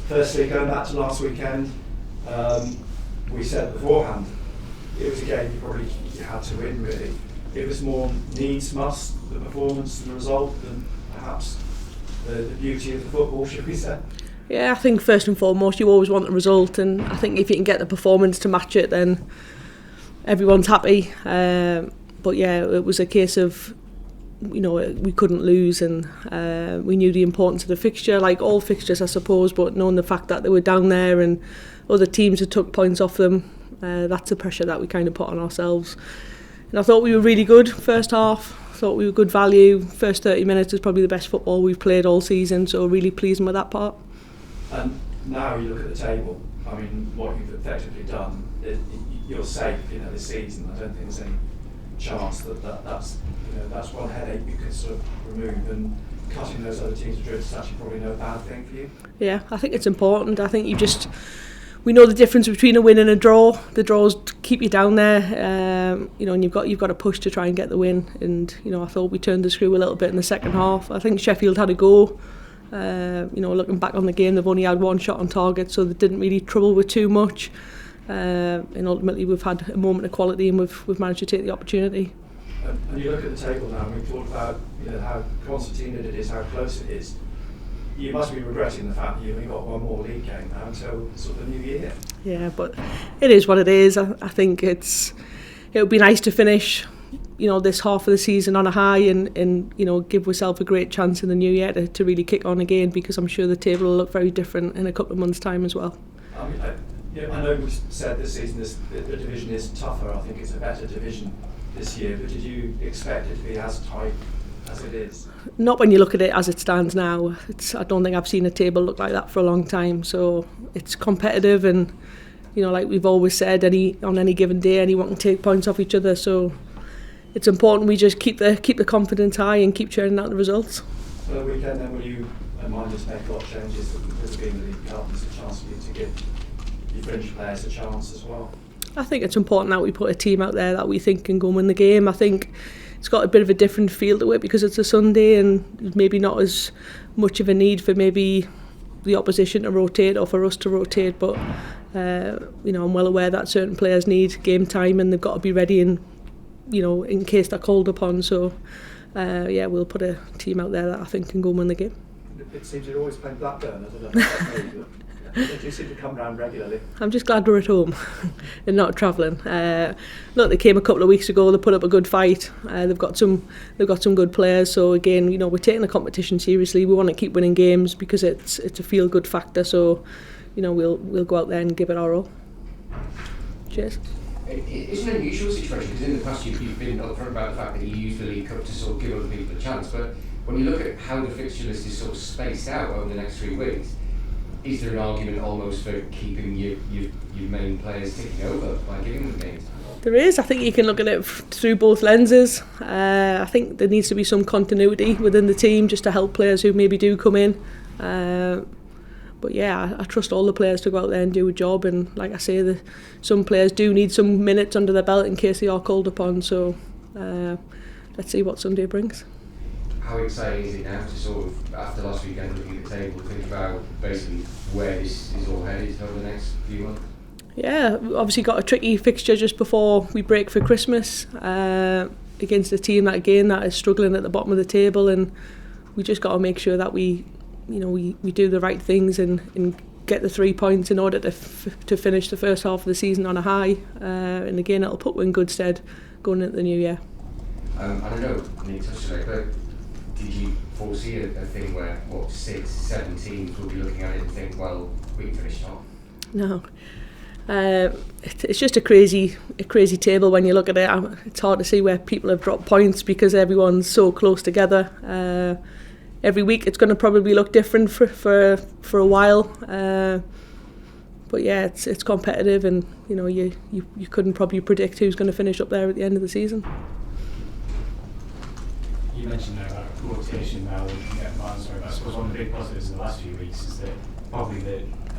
Firstly, going back to last weekend, we said beforehand it was a game you had to win, really. It was more needs must, the performance and the result, than perhaps the beauty of the football, should we say? Yeah, I think first and foremost you always want the result, and I think if you can get the performance to match it, then everyone's happy. But yeah, it was a case of, we couldn't lose, and we knew the importance of the fixture, like all fixtures I suppose, but knowing the fact that they were down there and other teams had took points off them, that's the pressure that we kind of put on ourselves. And I thought we were really good first half. I thought we were good value. First 30 minutes was probably the best football we've played all season, so really pleasing with that part. And now you look at the table, I mean, what you've effectively done, you're safe, this season. I don't think there's any chance that's one headache you could sort of remove, and cutting those other teams' drifts is actually probably no bad thing for you. Yeah, I think it's important. I think we know the difference between a win and a draw. The draws keep you down there, and you've got to push to try and get the win. And I thought we turned the screw a little bit in the second half. I think Sheffield had a go. Looking back on the game, they've only had one shot on target, so they didn't really trouble with too much. And ultimately, we've had a moment of quality, and we've managed to take the opportunity. And you look at the table now, and we've talked about how concertinaed it is, how close it is. You must be regretting the fact that you've only got one more league game now until sort of the new year. Yeah, but it is what it is. I think it would be nice to finish, this half of the season on a high, and give ourselves a great chance in the new year to really kick on again, because I'm sure the table will look very different in a couple of months' time as well. I know we've said this season the division is tougher. I think it's a better division this year, but did you expect it to be as tight as it is? Not when you look at it as it stands now. I don't think I've seen a table look like that for a long time. So it's competitive, and like we've always said, on any given day, anyone can take points off each other. So it's important we just keep the confidence high and keep churning out the results. For the weekend, then, will you mind us make a lot of changes because of being the League Cup? It's a chance for you to give your fringe players a chance as well. I think it's important that we put a team out there that we think can go and win the game. I think it's got a bit of a different feel to it because it's a Sunday, and maybe not as much of a need for maybe the opposition to rotate or for us to rotate, but I'm well aware that certain players need game time and they've got to be ready in case they're called upon. So we'll put a team out there that I think can go and win the game. It seems you're always playing Blackburn. I don't know. They do seem to come round regularly. I'm just glad we're at home and not travelling. Look, they came a couple of weeks ago. They put up a good fight. They've got some good players. So again, we're taking the competition seriously. We want to keep winning games because it's a feel good factor. So, we'll go out there and give it our all. Cheers. It's an unusual situation because in the past you've been upfront about the fact that you use the League Cup to sort of give other people a chance. But when you look at how the fixture list is sort of spaced out over the next 3 weeks, is there an argument almost for keeping your main players ticking over by giving them games? There is. I think you can look at it through both lenses. I think there needs to be some continuity within the team just to help players who maybe do come in. But yeah, I trust all the players to go out there and do a job. And like I say, some players do need some minutes under their belt in case they are called upon. So let's see what Sunday brings. How exciting is it now to sort of, after last weekend, looking at the table, think about basically where this is all headed over the next few months? Yeah, we obviously got a tricky fixture just before we break for Christmas against a team that is struggling at the bottom of the table, and we just got to make sure that we do the right things and get the 3 points in order to finish the first half of the season on a high. And again, it'll put us in good stead going into the new year. I don't know, you touched on it, but did you foresee a thing where 6, 7 teams will be looking at it and think, well, we can finish top? No. It's just a crazy table when you look at it. It's hard to see where people have dropped points because everyone's so close together. Every week it's going to probably look different for a while. But yeah, it's competitive, and you couldn't probably predict who's going to finish up there at the end of the season. You mentioned there about rotation now, looking at Martin's, I suppose one of the big positives in the last few weeks is that probably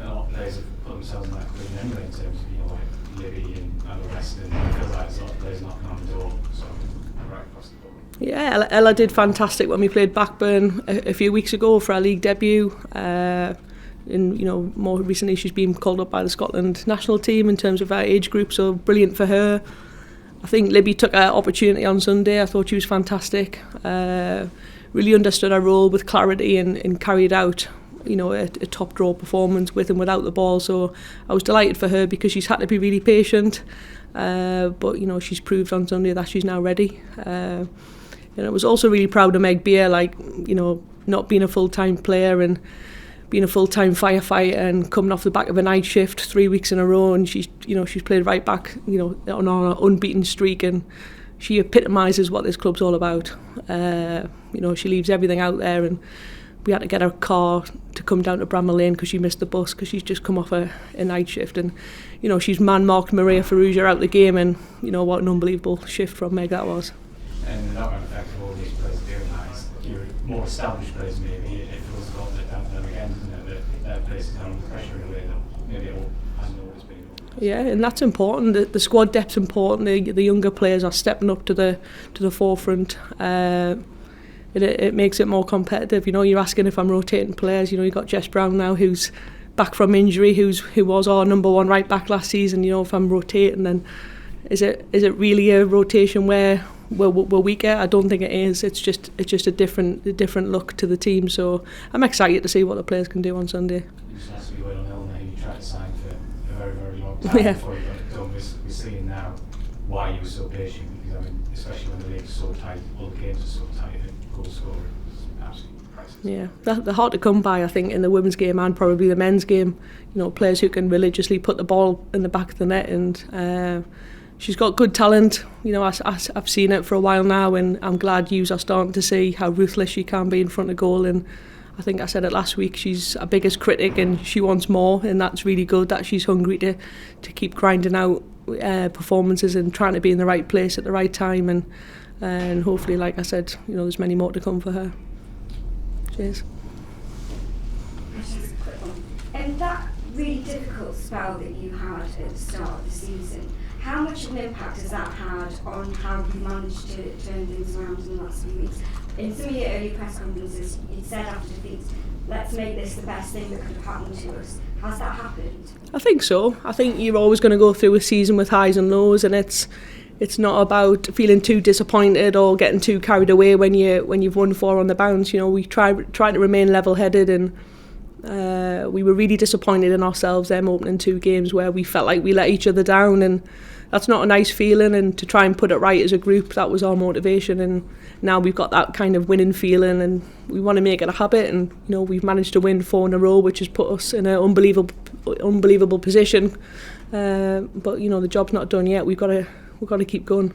a lot of players have put themselves in that position anyway in terms of, like Libby and the rest, and it feels like there's a lot of players knocking on the door, so right across the board. Yeah, Ella did fantastic when we played Blackburn a few weeks ago for our league debut. and more recently she's been called up by the Scotland national team in terms of her age group, so brilliant for her. I think Libby took her opportunity on Sunday. I thought she was fantastic. Really understood her role with clarity and carried out a top draw performance with and without the ball. So I was delighted for her because she's had to be really patient. But she's proved on Sunday that she's now ready. I was also really proud of Meg Reay, not being a full-time player and being a full-time firefighter and coming off the back of a night shift 3 weeks in a row, and she's played right back on an unbeaten streak, and she epitomises what this club's all about. She leaves everything out there, and we had to get her car to come down to Bramall Lane because she missed the bus because she's just come off a night shift, and she's man-marked Maria Ferrugia out the game, and what an unbelievable shift from Meg that was. And the knock-on effect of all these players doing that is you're more established players maybe, it feels a lot down to them again, isn't it? That places down under pressure in a way that maybe it hasn't always been. Yeah, and that's important. The squad depth's important. The younger players are stepping up to the forefront. It makes it more competitive. You're asking if I'm rotating players. You've got Jess Brown now, who's back from injury, who was our number one right back last season. If I'm rotating, then is it really a rotation where we're weaker? I don't think it is. It's just a different look to the team. So I'm excited to see what the players can do on Sunday. You just have to be well on Hill now. You tried to sign for a very, very long time before you got it done. We're seeing now why you were so patient, because especially when the league's so tight, all the games are so tight, goal scoring is absolutely priceless. Yeah, they're hard to come by, I think, in the women's game and probably the men's game. Players who can religiously put the ball in the back of the net, and she's got good talent. I've seen it for a while now, and I'm glad yous are starting to see how ruthless she can be in front of goal. And I think I said it last week, she's our biggest critic and she wants more, and that's really good that she's hungry to keep grinding out performances and trying to be in the right place at the right time, and hopefully, like I said, there's many more to come for her. Cheers. Just a quick one. And that really difficult spell that you had at the start of the season, how much of an impact has that had on how you managed to turn things around in the last few weeks? In some of your early press conferences, you said after defeats, let's make this the best thing that could have happened to us. Has that happened? I think so. I think you're always going to go through a season with highs and lows, and it's not about feeling too disappointed or getting too carried away when you've won 4 on the bounce. We try to remain level-headed, and we were really disappointed in ourselves them opening 2 games where we felt like we let each other down, and that's not a nice feeling. And to try and put it right as a group, that was our motivation. And now we've got that kind of winning feeling, and we want to make it a habit. And we've managed to win 4 in a row, which has put us in an unbelievable position. But the job's not done yet. We've got to keep going.